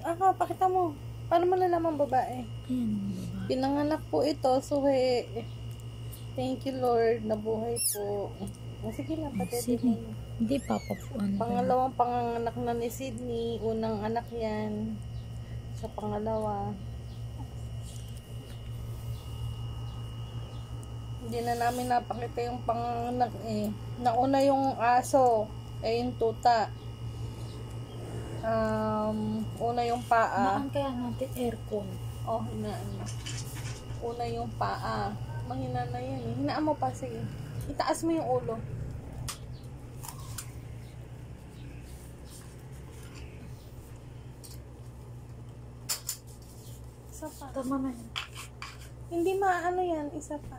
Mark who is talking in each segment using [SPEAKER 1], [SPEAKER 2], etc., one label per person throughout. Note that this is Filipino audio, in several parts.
[SPEAKER 1] Pakita mo. Paano malalaman babae?
[SPEAKER 2] Ayan, babae.
[SPEAKER 1] Pinanganak po ito, suhe. Thank you, Lord. Nabuhay po. Sige na, patete mo.
[SPEAKER 2] Hindi, papa po.
[SPEAKER 1] Pangalawang panganganak na ni Sydney. Unang anak yan. Sa pangalawa. Hindi na namin napakita yung panganganak eh. Nauna yung aso. Yung tuta. Una yung paa.
[SPEAKER 2] Naan kaya natin aircon?
[SPEAKER 1] Hinaan mo. Una yung paa. Mahina na yan eh. Hinaan mo pa, sige. Itaas mo yung ulo. Isa pa.
[SPEAKER 2] Tama na yun.
[SPEAKER 1] Hindi maano yan. Isa pa.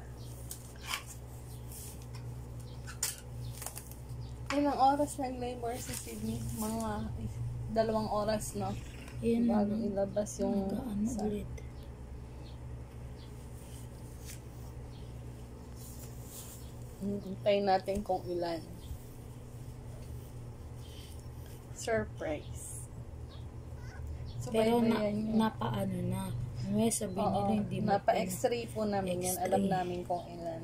[SPEAKER 1] Ilang oras nag-labor sa Sydney? Mga 2 oras, no?
[SPEAKER 2] Ayan,
[SPEAKER 1] bago ilabas yung
[SPEAKER 2] ulit.
[SPEAKER 1] Hintayin natin kung ilan. Surprise. So,
[SPEAKER 2] pero napaano na. May sabihin nila hindi mo.
[SPEAKER 1] Napa-x-ray po namin yan. Alam namin kung ilan.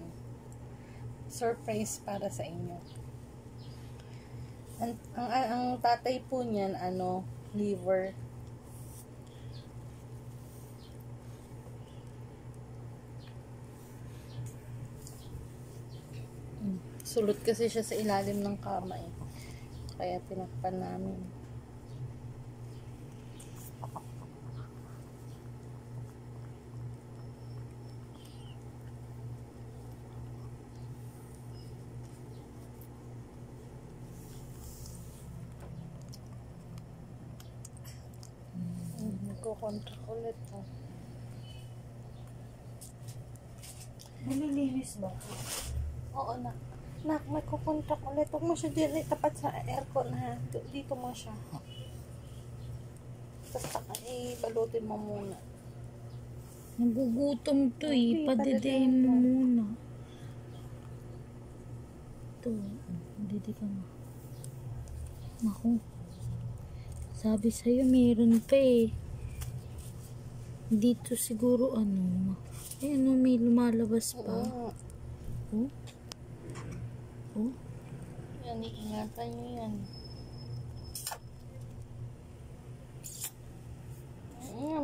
[SPEAKER 1] Surprise para sa inyo. Ang tatay po niyan, liver. Sulot kasi siya sa ilalim ng kama eh. Kaya tinakpan namin. Nagko-contract ulit po.
[SPEAKER 2] Nalilinis ba?
[SPEAKER 1] Oo na. Nagko-contract ulit. Huwag mo siya din tapat sa aircon ha. Dito mo siya. Basta balutin mo muna.
[SPEAKER 2] Nagugutom to eh. Padidayin mo muna. Ito. Didi ka mo. Naku. Sabi sa'yo meron pa eh. Dito siguro may lumalabas pa.
[SPEAKER 1] Yan, iingatan nyo yan.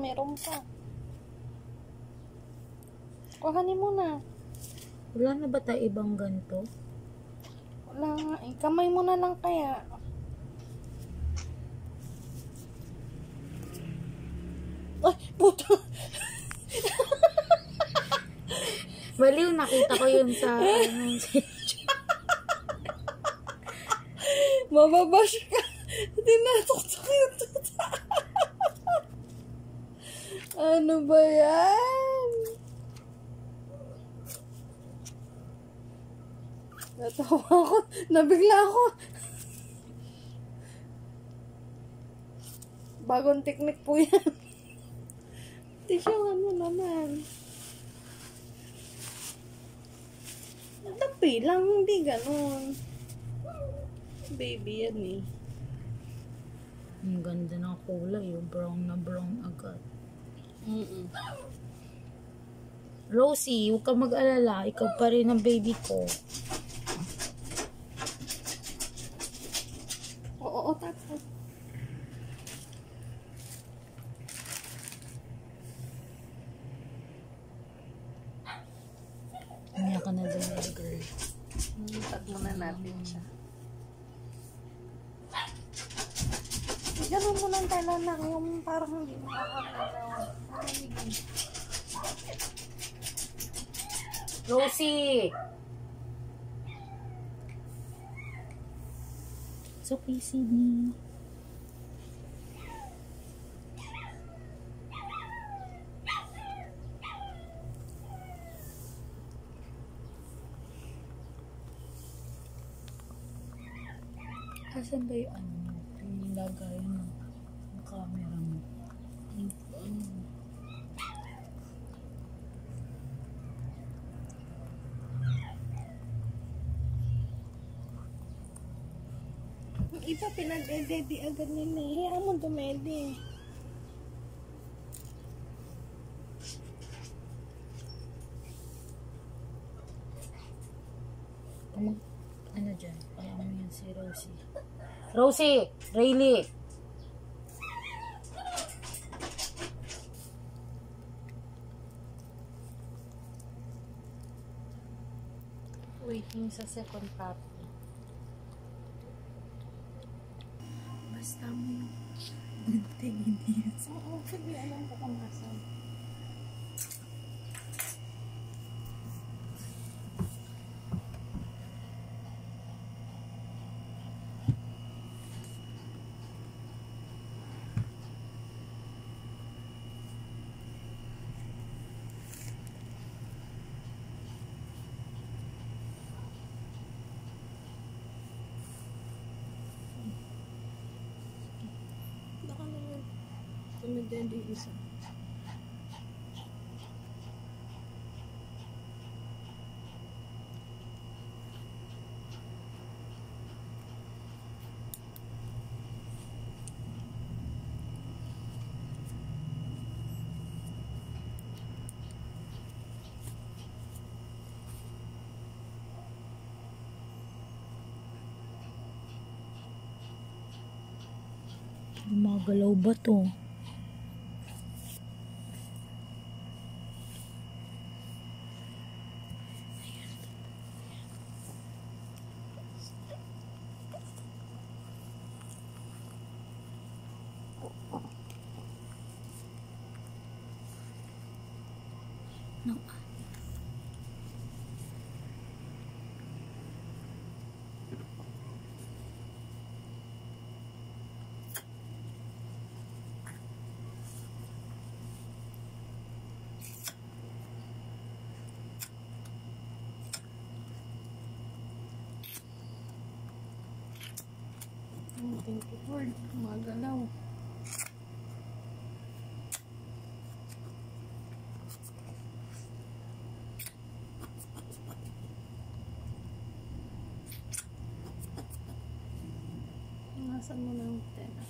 [SPEAKER 1] Meron pa. Kuhanin mo na.
[SPEAKER 2] Wala na ba tayo ibang ganito?
[SPEAKER 1] Wala nga. Kamay mo na lang kaya. Ay, puto.
[SPEAKER 2] Baliw, nakita ko yun sa
[SPEAKER 1] Mababash ka. Tinatok-tok yung tuta. Ano ba yan? Natawa ako. Nabigla ako. Bagong teknik po yan. Tisyawan mo naman. Tapi lang, hindi ganun. Baby yan eh.
[SPEAKER 2] Ang ganda ng kulay, yung brown na brown agad. Rosie, huwag kang mag-alala. Ikaw pa rin ang baby ko.
[SPEAKER 1] Oo, tatay.
[SPEAKER 2] Kanya ka na din, girl.
[SPEAKER 1] Tag muna natin siya. Ganun mo lang tayo lang yung parang hindi makakalaw.
[SPEAKER 2] Rosie! It's okay, Sydney. Asan ba yung yung lagay ng camera mo?
[SPEAKER 1] Iba pinag-ededi agad nila. Hayaan mo dumedi.
[SPEAKER 2] Ano dyan? Kaya mo yan si Rosie. Rosie! Rayleigh! Waiting sa second copy. Basta mo yung hindi.
[SPEAKER 1] Oo, sige, alam ko kung nasan. Baka naman tumigyan di isa.
[SPEAKER 2] Gumagalaw ba to? No.
[SPEAKER 1] Thank you, Lord. Magalaw. Nasaan mo na yung tela?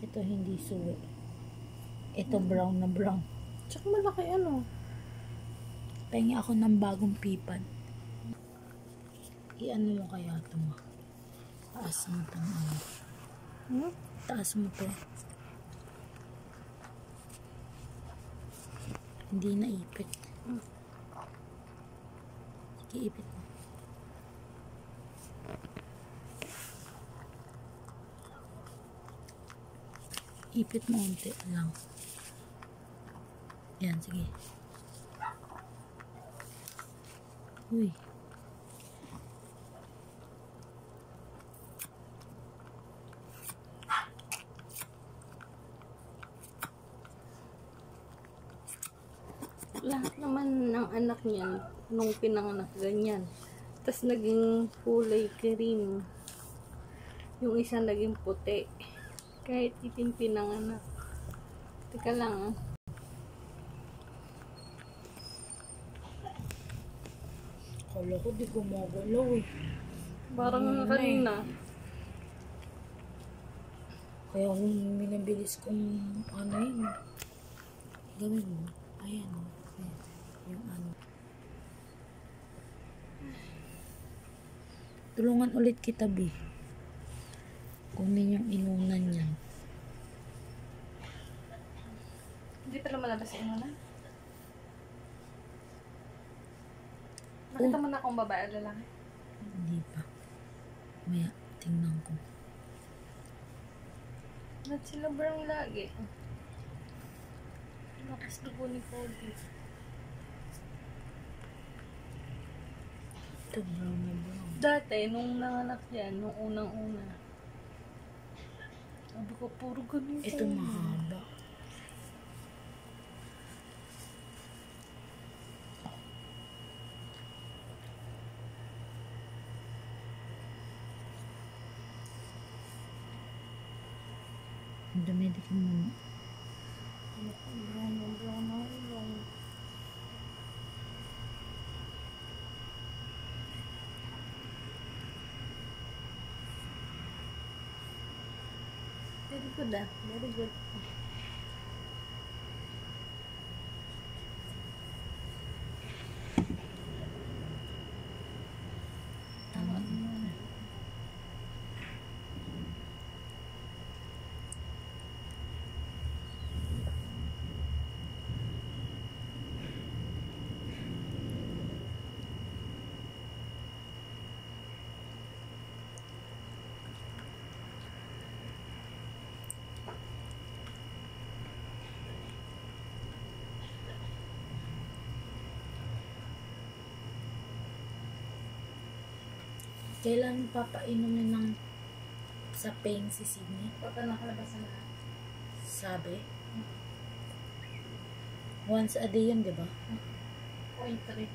[SPEAKER 2] Ito hindi suwi. Ito brown na brown.
[SPEAKER 1] Tsaka malaki ano.
[SPEAKER 2] Pahingi ako ng bagong pipad. I-ano mo kaya ito mo? Taas mo ito. Taas mo ito. Hindi na ipit. Sige, ipit mo. Ipit mo unti lang. Yan, sige. Uy.
[SPEAKER 1] Lahat naman ng anak niyan, nung pinanganak ganyan. Tapos naging kulay cream. Yung isa naging puti. Kahit itim pinanganak. Teka lang.
[SPEAKER 2] Kala ko di gumagalaw eh.
[SPEAKER 1] Parang kanina.
[SPEAKER 2] Kaya kung minabilis kong ano yun. Gawin mo. Ayan o. Yung ano. Tulungan ulit kita, B. Kunin yung inunan niya.
[SPEAKER 1] Hindi pa lumalabas yung inunan? Nakita mo na akong babae o lalaki?
[SPEAKER 2] Hindi pa. Maya, tingnan ko.
[SPEAKER 1] Ba't sila brown lagi? Lakas dugo ni Cody.
[SPEAKER 2] Ito, brown na brown.
[SPEAKER 1] Dati, nung nanganak yan, nung unang-una. Sabi ko, puro ganun.
[SPEAKER 2] Ito mahaba. Dumidik mo.
[SPEAKER 1] Brown na ilong. Very good ah. Very good. Tama mo.
[SPEAKER 2] Kailan papainumin ng sa pain si Sydney?
[SPEAKER 1] Pagka nakalabas na lahat.
[SPEAKER 2] Sabi? Once a day yun, di ba?
[SPEAKER 1] 0.3.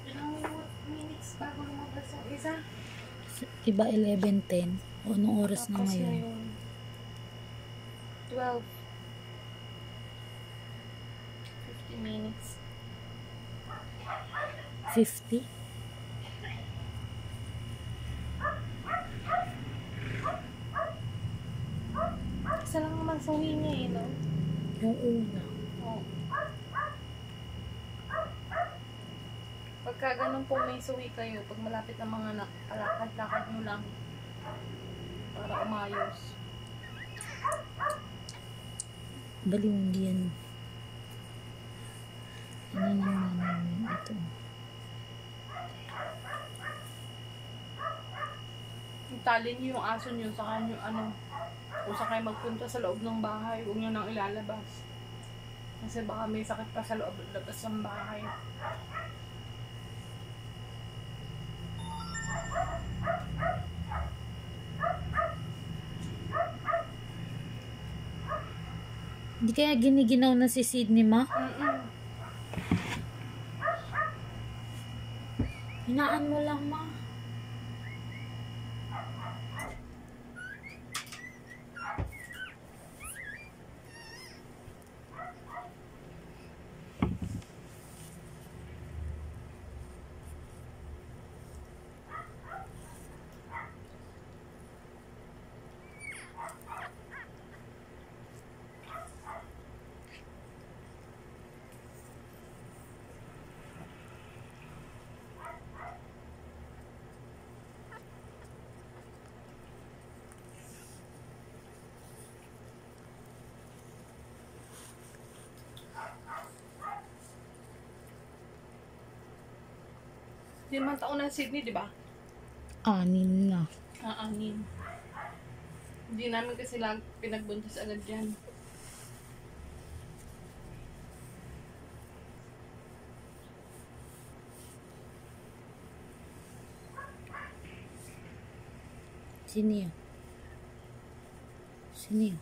[SPEAKER 1] Ilang minutes bago lumabas ang isa?
[SPEAKER 2] Iba 11:10. O anong oras na
[SPEAKER 1] Tapos
[SPEAKER 2] ngayon?
[SPEAKER 1] 12. 50 minutes.
[SPEAKER 2] 50?
[SPEAKER 1] Isa lang naman sa niya eh, no?
[SPEAKER 2] Yung una.
[SPEAKER 1] Oo. Pagka ganun po may suwi kayo, pag malapit ang mga anak, palakad-lakad nyo lang para umayos.
[SPEAKER 2] Baliw, hindi yan. Ano naman namin ito?
[SPEAKER 1] Italin nyo yung aso nyo, saka nyo ano, kung saka kayo magpunta sa loob ng bahay, huwag nyo nang ilalabas. Kasi baka may sakit pa sa loob, labas ng bahay.
[SPEAKER 2] Hindi kaya giniginaw na si Sydney, ma? Hinaan mo lang, ma.
[SPEAKER 1] Limang taon na Sydney, di ba?
[SPEAKER 2] 6 na.
[SPEAKER 1] Anin. Hindi namin kasi lang pinagbuntis agad yan.
[SPEAKER 2] Sino yan? Sino yan?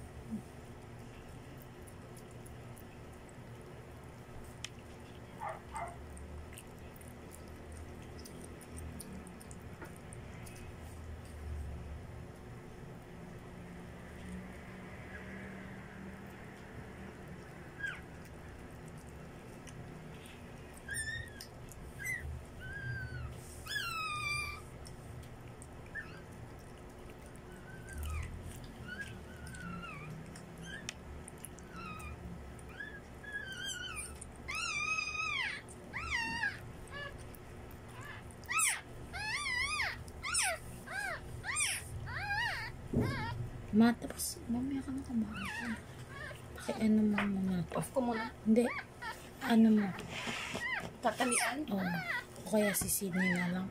[SPEAKER 2] Ma, tapos mamaya ka na kumain. Ano mo muna to?
[SPEAKER 1] Off ko muna.
[SPEAKER 2] Hindi. Ano mo?
[SPEAKER 1] Tatalian.
[SPEAKER 2] Oh. O kaya si Sydney na lang.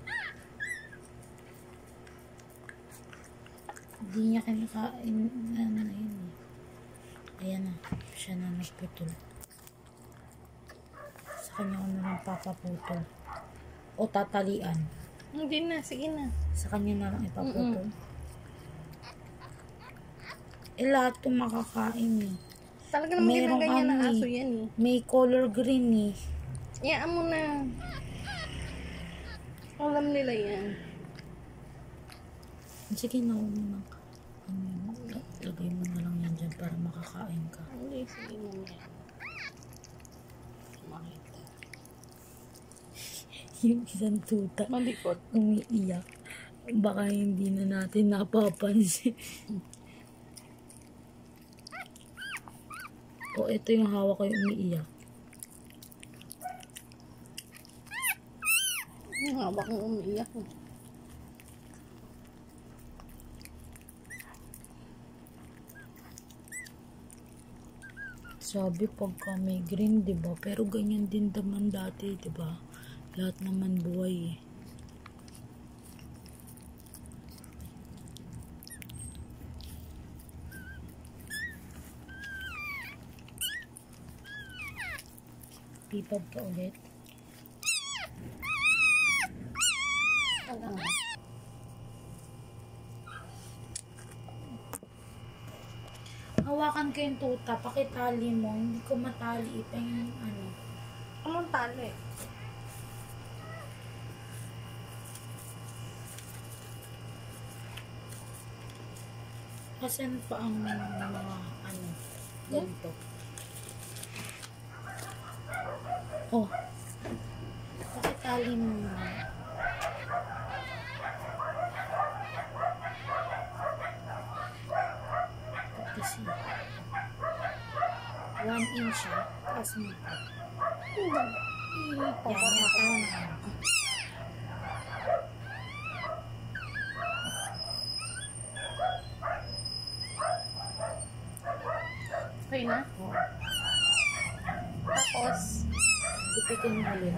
[SPEAKER 2] Hindi niya kinakain. Ano na yun eh. Ayan na. Siya na nagputol. Sa kanya ko na lang papaputol. O tatalian.
[SPEAKER 1] Hindi na. Sige na.
[SPEAKER 2] Sa kanya na lang ipaputol. Eh, lahat itong makakain eh.
[SPEAKER 1] Talaga naman
[SPEAKER 2] Merong
[SPEAKER 1] ginaganya ng
[SPEAKER 2] ano
[SPEAKER 1] aso
[SPEAKER 2] eh.
[SPEAKER 1] yan eh.
[SPEAKER 2] May color green eh.
[SPEAKER 1] Iyaan mo na. Alam nila yan.
[SPEAKER 2] Sige na, lagay mo na lang yan dyan para makakain ka.
[SPEAKER 1] Hindi, sige mo yan. makita.
[SPEAKER 2] Yung isang tuta
[SPEAKER 1] Malikot.
[SPEAKER 2] umiiyak. Baka hindi na natin napapansin. O, ito yung hawak ko yung umiiyak.
[SPEAKER 1] Ang hawak ng umiiyak.
[SPEAKER 2] Sabi pagka may green, diba? Pero ganyan din naman dati, diba? Lahat naman buhay eh. Pipad ka ulit.
[SPEAKER 1] Alam.
[SPEAKER 2] Hawakan ko yung tuta, pakitali mo. Hindi ko matali pa yung ano.
[SPEAKER 1] Anong tali?
[SPEAKER 2] Asan pa ang mga ano, ganito. Oh. Pakitali mo na. Kasi 1 inch siya. Tapos mo pa. Yan, natawa na.
[SPEAKER 1] Okay na?
[SPEAKER 2] Oh.
[SPEAKER 1] Tapos,
[SPEAKER 2] Gupitin mo ulit.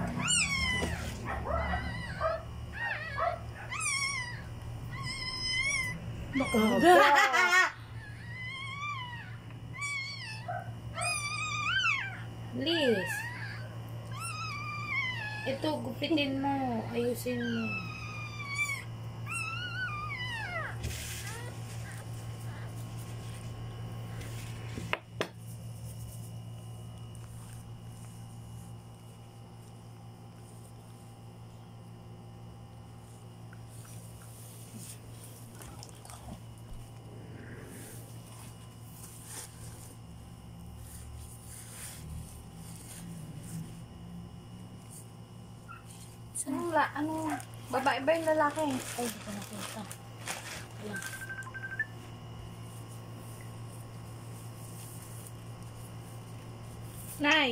[SPEAKER 1] Baka.
[SPEAKER 2] Please. Ito, gupitin mo. Ayusin mo.
[SPEAKER 1] Anong babae ba yung lalaki?
[SPEAKER 2] Ay, di ko nakita. Ayan.
[SPEAKER 1] Nay.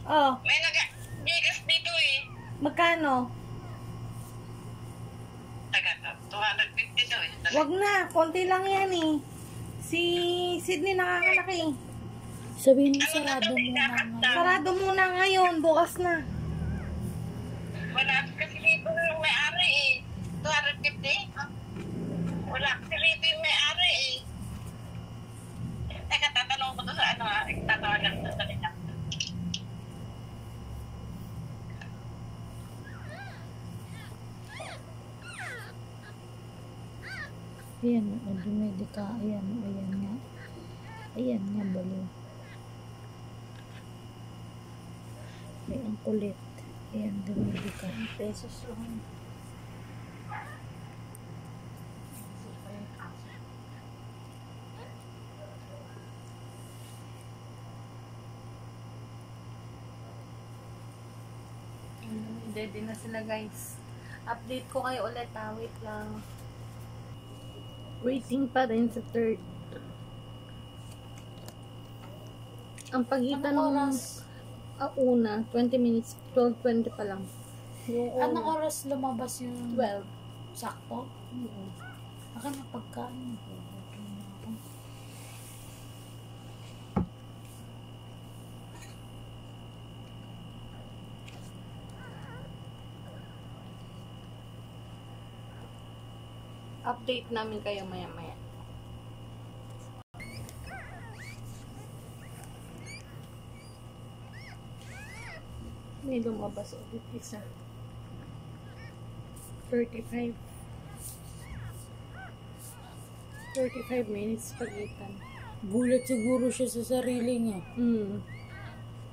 [SPEAKER 1] Oh,
[SPEAKER 3] May nag-bigas dito eh.
[SPEAKER 1] magkano?
[SPEAKER 3] Taga 250 daw eh.
[SPEAKER 1] Wag na, konti lang yan eh. Si Sydney nakakalaki eh.
[SPEAKER 2] Sabihin mo, sarado mo na ngayon.
[SPEAKER 1] Sarado muna ngayon, bukas na.
[SPEAKER 3] Wala kasi dito yung may-ari eh. 250? Wala kasi dito yung may-ari eh. Teka, tatanong ko to sa ano ha. Tatawagan ko sa nila.
[SPEAKER 2] Ayan, dumedi ka. Ayan, ayan nga. Ayan nga, balo. Ay, ang kulit. Ayan, dumedi ka.
[SPEAKER 1] Pesos lang. Ready na sila guys. Update ko kayo ulit ha. Wait lang. Waiting pa rin sa third. Ang pagitan
[SPEAKER 2] Anong
[SPEAKER 1] ng
[SPEAKER 2] oras?
[SPEAKER 1] una, 20 minutes, 12:20 pa lang. Yung
[SPEAKER 2] Anong oras lumabas yung
[SPEAKER 1] 12.
[SPEAKER 2] sakto? Akin na pagkain.
[SPEAKER 1] Update namin kayo maya-maya. May lumabas ulit isa. 35 minutes pagitan.
[SPEAKER 2] Gulat siguro siya sa sarili niya.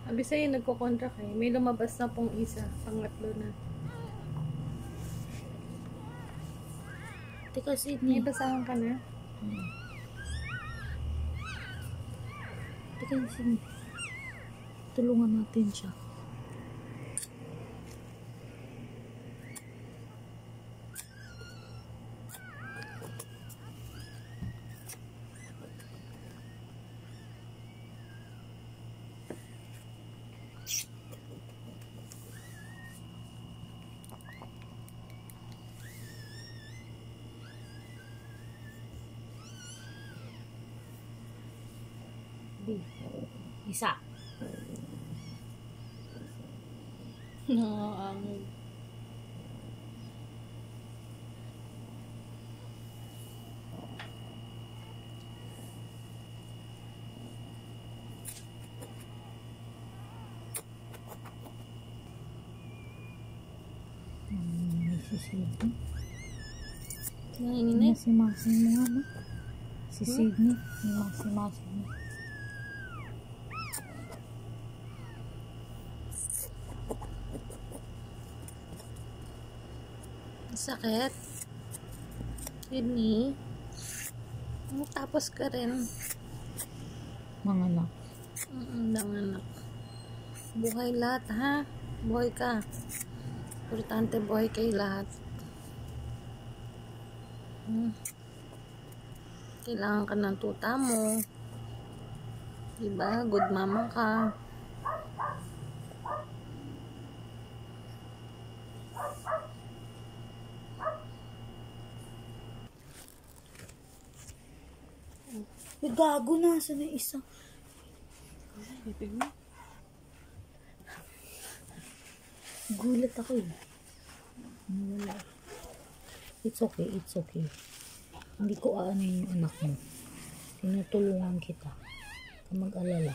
[SPEAKER 1] Sabi sa'yo, nagko-contract eh. May lumabas na pong isa. Pangatlo na.
[SPEAKER 2] Teka,
[SPEAKER 1] May
[SPEAKER 2] Sydney.
[SPEAKER 1] basahan ka na?
[SPEAKER 2] Teka, Sydney. Tulungan natin siya. Isa.
[SPEAKER 1] Nakakaangin.
[SPEAKER 2] May Sydney.
[SPEAKER 1] Nanginginig.
[SPEAKER 2] Si Masing mo nga, no? Si Sydney. Si Masing mo.
[SPEAKER 1] Sakit. Sydney. Tapos ka rin.
[SPEAKER 2] Mga anak.
[SPEAKER 1] Anak. Buhay lahat, ha? Buhay ka. Importante buhay kayo lahat. Kailangan ka ng tuta mo. Diba? Good mama ka.
[SPEAKER 2] Gago na. Saan na isa? Gulat ako eh. Nawala. It's okay. It's okay. Hindi ko aanin yung anak mo. Tinutulungan kita. Ka mag-alala.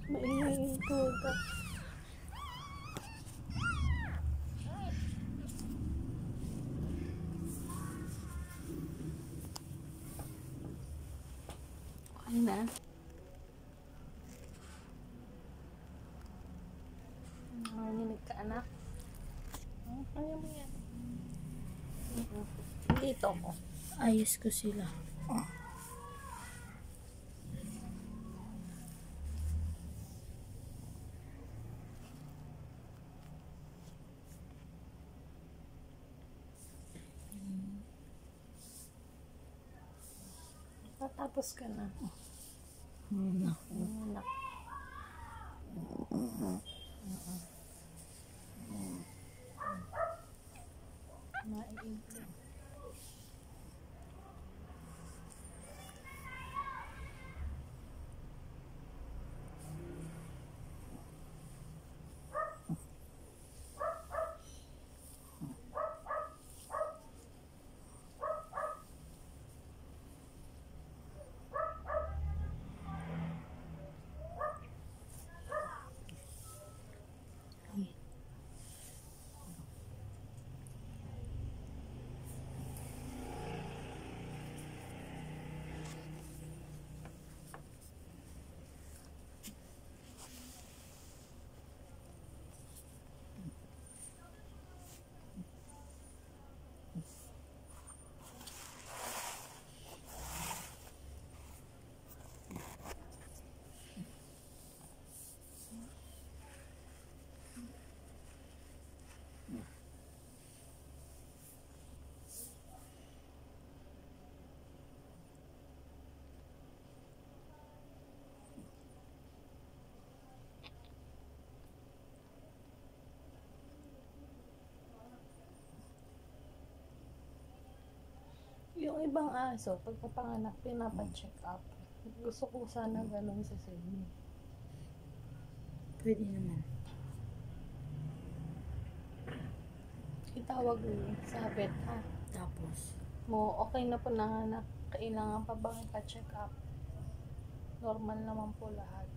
[SPEAKER 1] Maingay yung tuta. Okay na. Nanginig ka, anak. Kaya mo yan. Dito ko.
[SPEAKER 2] Ayos ko sila.
[SPEAKER 1] Tapos ka na.
[SPEAKER 2] Anak.
[SPEAKER 1] Anak. Maiinit. Yung ibang aso, pagkapanganak, pinapacheck up. Gusto ko sana ganun sa Sydney.
[SPEAKER 2] Pwede naman.
[SPEAKER 1] Itawag mo sa vet, ha?
[SPEAKER 2] Tapos,
[SPEAKER 1] Okay na po nanganak. Kailangan pa bang ipa-check up? Normal naman po lahat.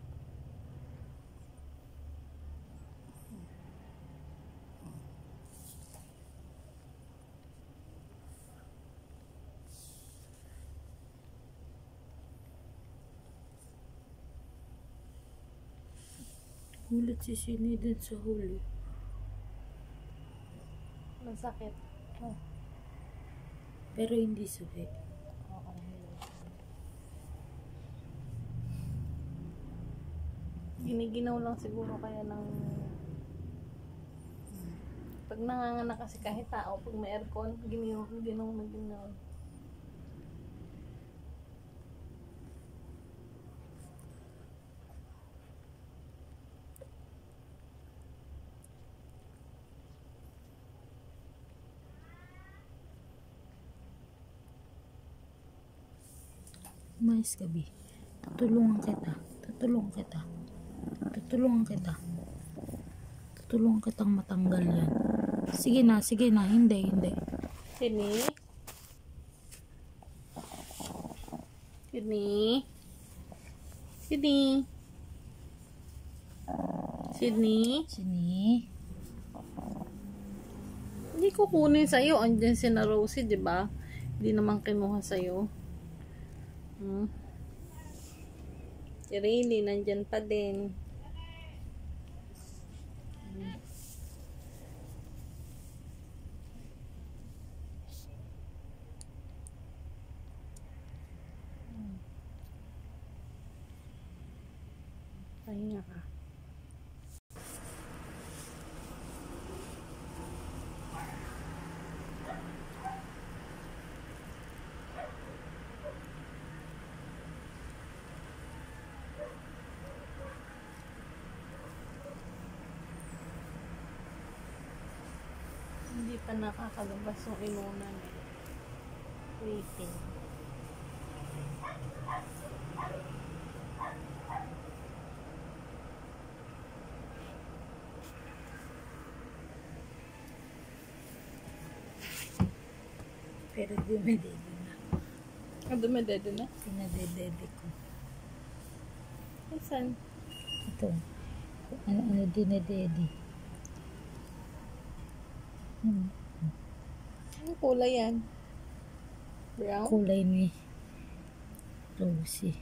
[SPEAKER 2] Gulat si Sini din sa huli.
[SPEAKER 1] Masakit. Oh.
[SPEAKER 2] Pero hindi sakit.
[SPEAKER 1] Giniginaw lang siguro kaya ng pag nanganganak kasi kahit tao, pag may aircon, ginaw na ginaw.
[SPEAKER 2] Umayos ka, Bi. Tutulungan kita. Tutulungan kita. Tutulungan kita. Tutulungan kitang matanggal yan. Sige na, sige na. Hindi, hindi.
[SPEAKER 1] Sydney? Sydney? Sydney? Sydney?
[SPEAKER 2] Sini.
[SPEAKER 1] Hindi ko kunin sa'yo. Andyan si na Rosie, di ba? Hindi naman kinuha sa'yo. Si Rayleigh, nandyan pa din. Pahinga ka. Hindi pa nakakalabas yung inunan. Waiting.
[SPEAKER 2] Pero dumedede na.
[SPEAKER 1] Dumedede na?
[SPEAKER 2] Pinadedede ko.
[SPEAKER 1] Ay, saan?
[SPEAKER 2] Ito. Ano dinedede.
[SPEAKER 1] Anong kulay yan? Brown?
[SPEAKER 2] Kulay ni Rosie.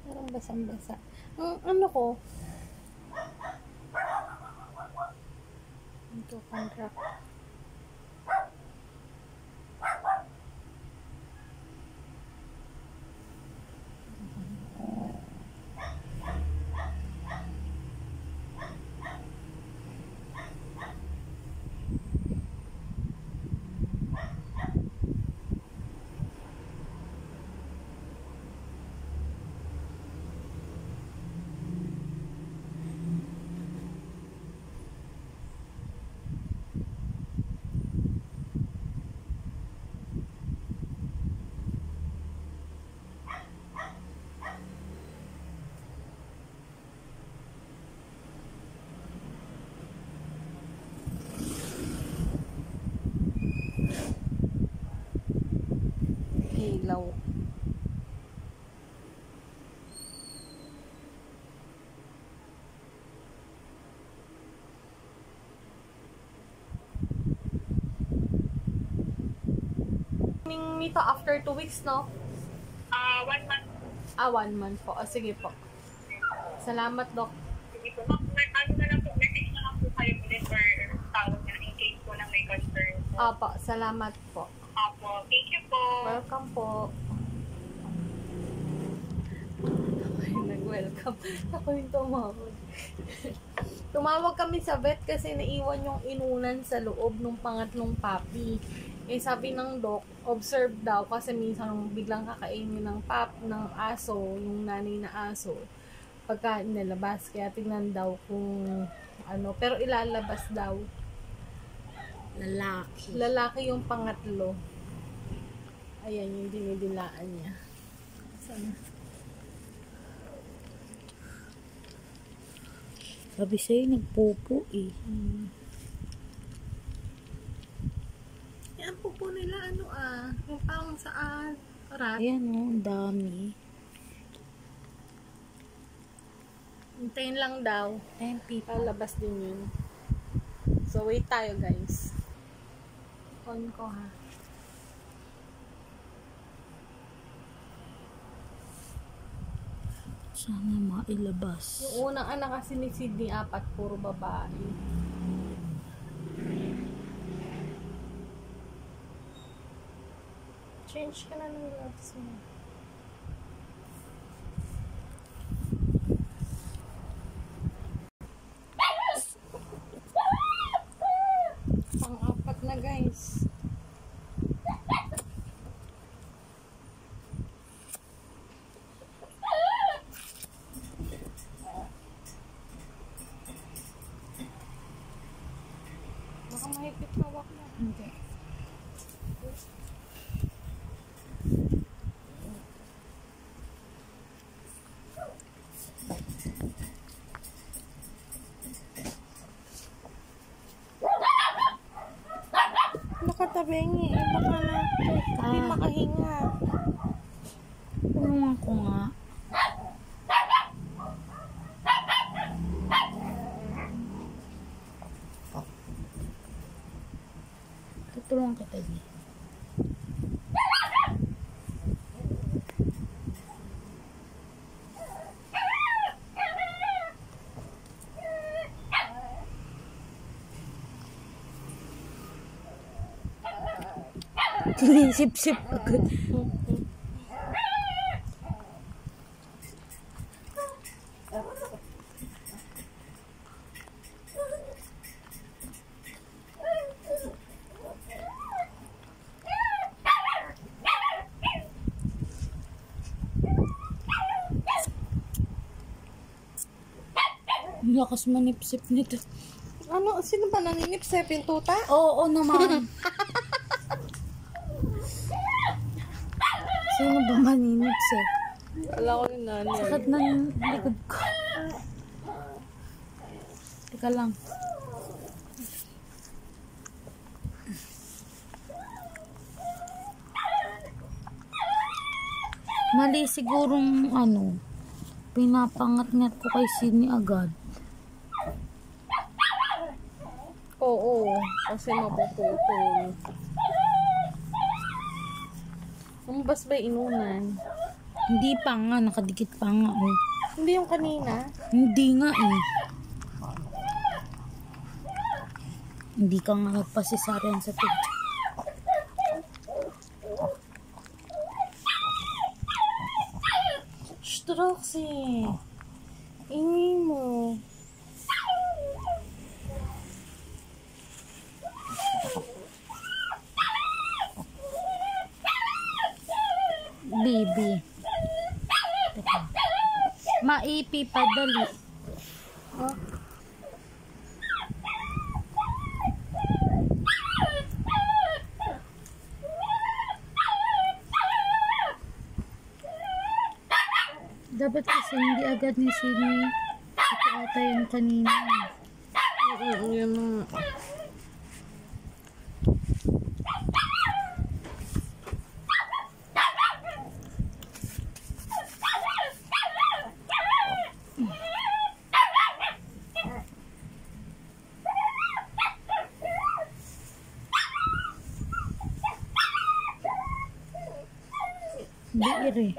[SPEAKER 1] Parang basang-basa. Ang ano ko? Ito, contract. Ilaw. Nito after 2 weeks, no?
[SPEAKER 3] 1 month.
[SPEAKER 1] 1 month po. Sige po. Salamat, Doc.
[SPEAKER 3] Sige po. Ano na lang po, message na lang po kayo ulit or tawag na in case po na may concern.
[SPEAKER 1] Opo, salamat po.
[SPEAKER 3] Opo. Thank you po.
[SPEAKER 1] Welcome po. Ay, nag-welcome. Ako yung tumawag. Tumawag kami sa vet kasi naiwan yung inunan sa loob ng pangatlong puppy. Eh, sabi ng doc, observe daw kasi minsan biglang kakainin ng ng aso, yung nanay na aso, pagka nilabas. Kaya tingnan daw kung ano, pero ilalabas daw.
[SPEAKER 2] Lalaki.
[SPEAKER 1] Lalaki yung pangatlo. Ayan, yung dinidilaan niya. Sana.
[SPEAKER 2] Sabi sa'yo, nagpupo eh.
[SPEAKER 1] Yan po nila, yung parang sa rat.
[SPEAKER 2] Ayan o, ang dami.
[SPEAKER 1] Hintayin lang daw.
[SPEAKER 2] 10 people.
[SPEAKER 1] Lalabas din yun. So, wait tayo, guys. On ko, ha.
[SPEAKER 2] Sana mailabas.
[SPEAKER 1] Yung unang anak kasi ni Sydney, 4, puro babae. Change ka na ng gloves mo. Pang-4 na guys. Baka mahigpit hawak mo.
[SPEAKER 2] Hindi.
[SPEAKER 1] Nakatabengi, baka na hindi makahinga.
[SPEAKER 2] Tulungan ko nga. Tutulungan kita, Di. Sinisip-sip agad. Lakas manipsip nito.
[SPEAKER 1] Ano? Sino ba naninip sa pintuta?
[SPEAKER 2] Oo naman. Sino ba maninipsip?
[SPEAKER 1] Wala ko yung nanay.
[SPEAKER 2] Sakit ng likod ko. Teka lang. Mali sigurong pinapangat-ngat ko kay Sydney agad.
[SPEAKER 1] Oo, kasi mapuputol. Lumabas ba yung inunan?
[SPEAKER 2] Hindi pa nga, nakadikit pa nga. Oh.
[SPEAKER 1] Hindi yung kanina.
[SPEAKER 2] Hindi nga eh. Hindi ka nga nagpasisaryan sa picture.
[SPEAKER 1] Shh, Roxy. Ingay mo.
[SPEAKER 2] Baby. Teka. Maipi pa, dali.
[SPEAKER 1] Huh?
[SPEAKER 2] Dapat kasi hindi agad ni Sydney. Ito ata yung kanina.
[SPEAKER 1] Yan na.
[SPEAKER 2] Biir eh.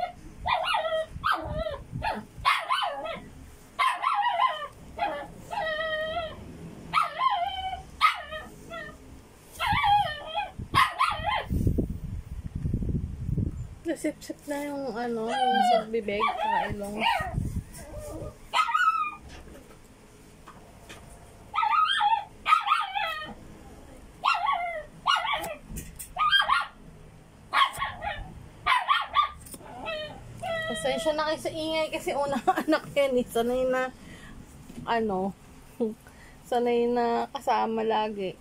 [SPEAKER 1] Nasip-sip na yung yung sa bibig sa ilong. Pasensya na kayo sa ingay kasi unang anak yan eh. Sanay na sanay na kasama lagi.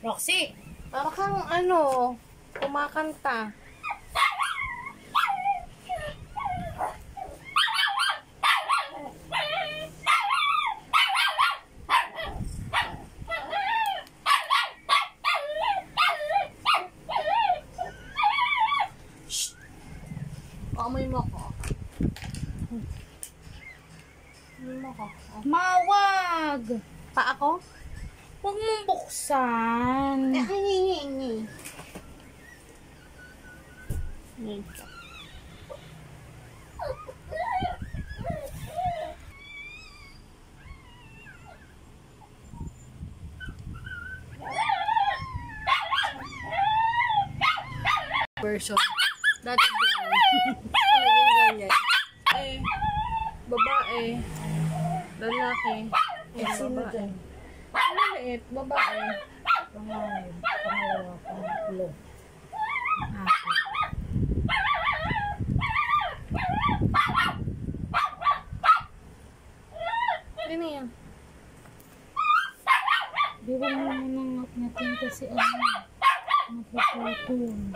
[SPEAKER 2] Roxy!
[SPEAKER 1] Para kang kumakanta.
[SPEAKER 2] ako? Huwag mong buksan.
[SPEAKER 1] Ay. Version. Dati brown. Naging ganyan. Eh, babae. Lalaki. Eh,
[SPEAKER 2] Sino
[SPEAKER 1] babae.
[SPEAKER 2] dyan?
[SPEAKER 1] Maliit, babae.
[SPEAKER 2] Pangalan. Pangalawa. Pangatlo. Ako.
[SPEAKER 1] Ano na yan?
[SPEAKER 2] Di ba mo nang natin kasi ano? Napaputol.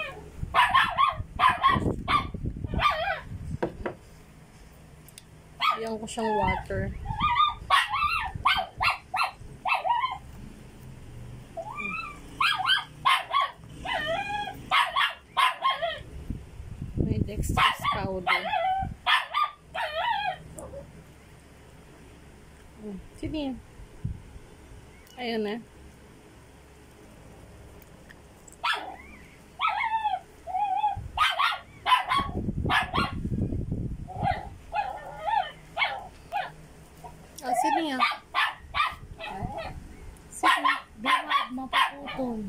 [SPEAKER 1] Ayan ko siyang water. May dextrose powder. Sige. Ayan na. Sige nga. Sige.
[SPEAKER 2] Di ba mapaputol?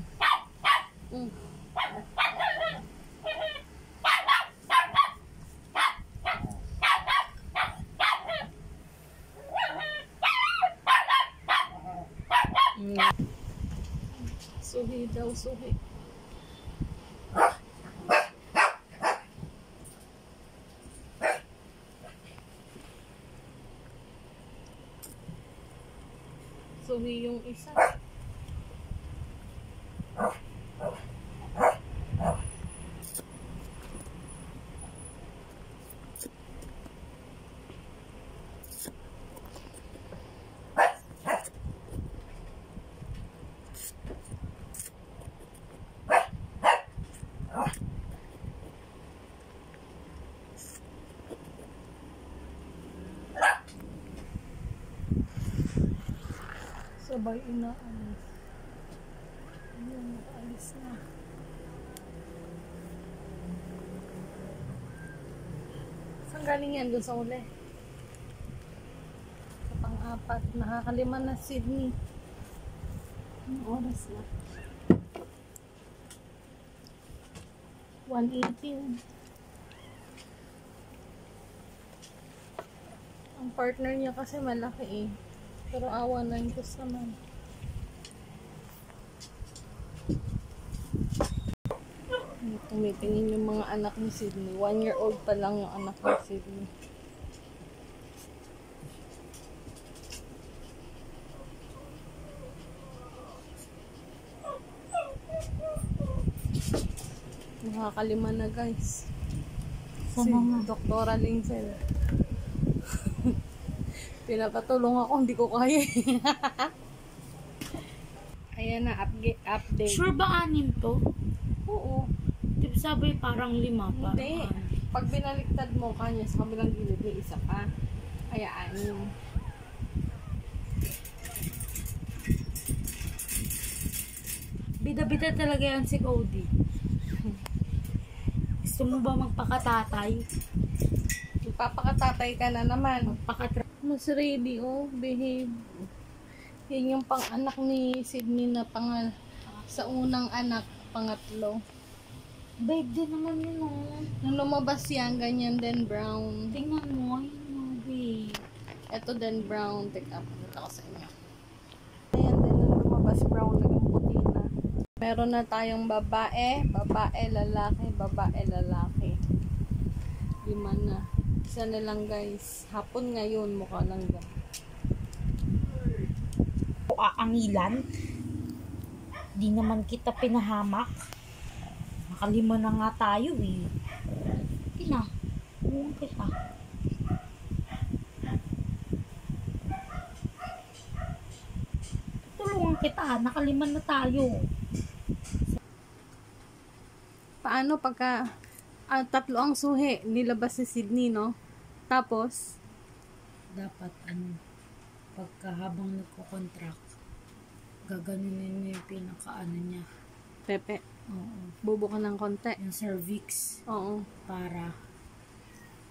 [SPEAKER 1] Mm. Suhi daw, suhi. Suhi yung isa. Sabay inaalis. Ayan, nakaalis na. Saan galing yan? Doon sa uli? Sa pang-apat. Nakakalima na Sydney. Anong oras na? 1:18. Ang partner niya kasi malaki eh. Pero awa na yung naman. Tumitingin yung mga anak ni Sydney. 1-year-old pa lang yung anak ni Sydney. Nakakalima na guys. Si Doktora Linsel. Pinapatulong ako, hindi ko kaya. Ayan na, update.
[SPEAKER 2] Sure ba 6 to?
[SPEAKER 1] Oo.
[SPEAKER 2] Di ba sabi parang 5 pa?
[SPEAKER 1] Hindi. Pag binaliktad mo kanya sa kabilang gilid, may isa pa. Kaya 6.
[SPEAKER 2] Bida-bida talaga yan si Cody. Gusto mo ba magpakatatay?
[SPEAKER 1] Magpapakatatay ka na naman.
[SPEAKER 2] Magpakatra...
[SPEAKER 1] Mas ready, oh. Behave. Yan yung pang-anak ni Sydney na sa unang anak, pangatlo.
[SPEAKER 2] Babe, din naman yun, oh.
[SPEAKER 1] Nung lumabas yan, ganyan din brown.
[SPEAKER 2] Tingnan mo, yun, oh, babe.
[SPEAKER 1] Ito din brown. Teka, pakita ko sa inyo. Ayan din, nung lumabas brown, naging puti na. Meron na tayong babae, lalaki. 5 na. Isa na lang guys. Hapon ngayon, mukha lang gan.
[SPEAKER 2] Aangilan. Di naman kita pinahamak. Nakalima na nga tayo eh. Ina, huwag kita. Tulungan kita, nakalima na tayo.
[SPEAKER 1] Paano pagka 3 ang suhi, nilabas si Sydney, no? Tapos,
[SPEAKER 2] Dapat pagka habang nagko-contract, Gaganunin mo yung pinaka-ano niya.
[SPEAKER 1] Pepe.
[SPEAKER 2] Oo.
[SPEAKER 1] Bubo ka ng konti.
[SPEAKER 2] Yung cervix.
[SPEAKER 1] Oo.
[SPEAKER 2] Para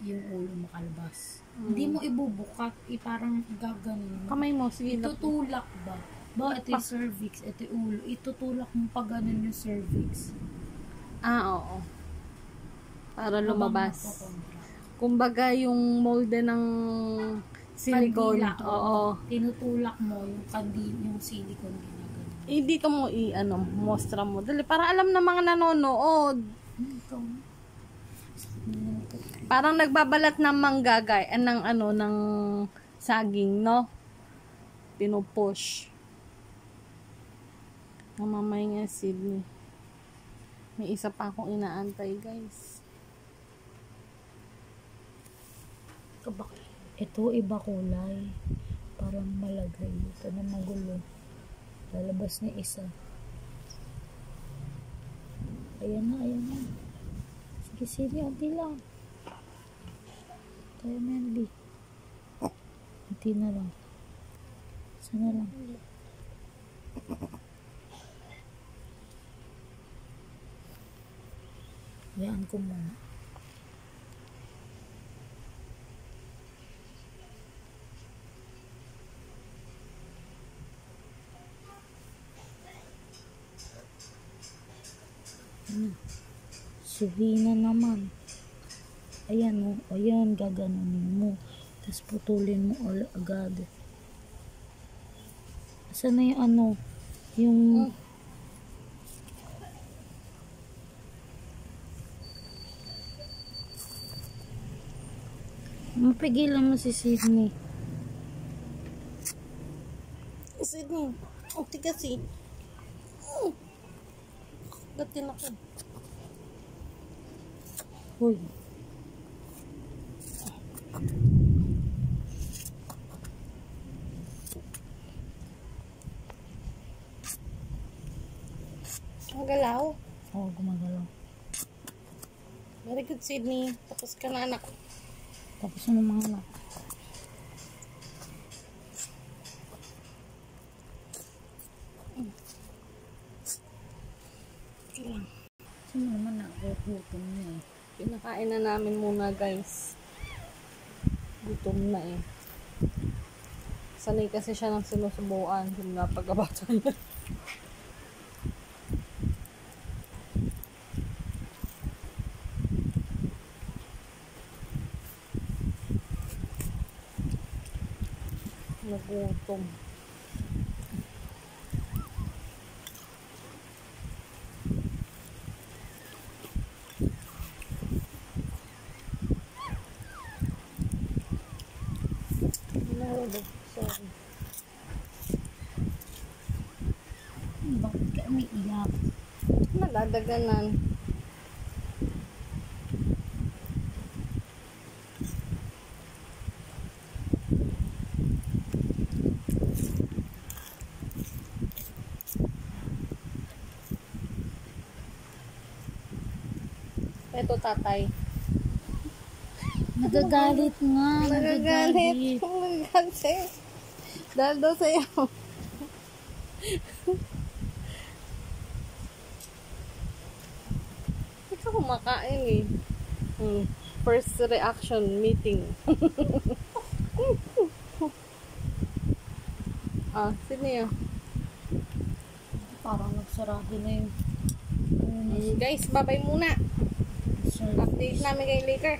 [SPEAKER 2] yung ulo makalabas. Hindi mo ibubukat. Parang gaganon mo.
[SPEAKER 1] Kamay mo, sige.
[SPEAKER 2] Itutulak ba? Ba, ito yung cervix, ito yung ulo. Itutulak mo pa ganun yung cervix.
[SPEAKER 1] Oo. Para lumabas.
[SPEAKER 2] Mapakontra.
[SPEAKER 1] Kumbaga yung molde ng silicone.
[SPEAKER 2] Kandila,
[SPEAKER 1] Oo.
[SPEAKER 2] Tinutulak mo yung yung silicone ginagano.
[SPEAKER 1] Dito mo mostra mo. Dali, para alam ng mga nanonood.
[SPEAKER 2] Ito.
[SPEAKER 1] Parang nagbabalat ng manggagay, ng saging, no? Pinupush. Mamamay nga Sydney. May isa pa akong inaantay, guys.
[SPEAKER 2] Ito iba kulay. Parang malagay. Ito na magulo. Lalabas na isa. Ayan na, ayan na. Sige, sige, unti lang. Tayo na yan, B. Unti na lang. Sana lang. Hayaan ko muna. Suhina naman. Ayan o. Ayan, gaganunin mo. Tapos putulin mo agad. Saan na yung yung mapigilan mo si Sydney.
[SPEAKER 1] Sydney, unti kasi. Gatin ako.
[SPEAKER 2] Hoy.
[SPEAKER 1] Magalaw.
[SPEAKER 2] Oo, gumagalaw.
[SPEAKER 1] Very good, Sydney. Tapos ka na, anak.
[SPEAKER 2] Tapos ano mga anak.
[SPEAKER 1] Ilang.
[SPEAKER 2] Sino naman nakukutom niya eh.
[SPEAKER 1] Pinakain na namin muna, guys. Gutom na eh. Sanay kasi siya ng sinusubuan. Yung napagabata niya. Nagutom. Sorry.
[SPEAKER 2] Bakit ka umiiyak?
[SPEAKER 1] Nadadaganan. Ito, tatay.
[SPEAKER 2] Nagagalit nga.
[SPEAKER 1] Nagagalit. Nagagalit. Dahil daw sa'yo. Ikaw kumakain eh. First reaction meeting. Sino yun?
[SPEAKER 2] Parang nagsarado na yung
[SPEAKER 1] Guys, bye-bye muna. Update namin kay later.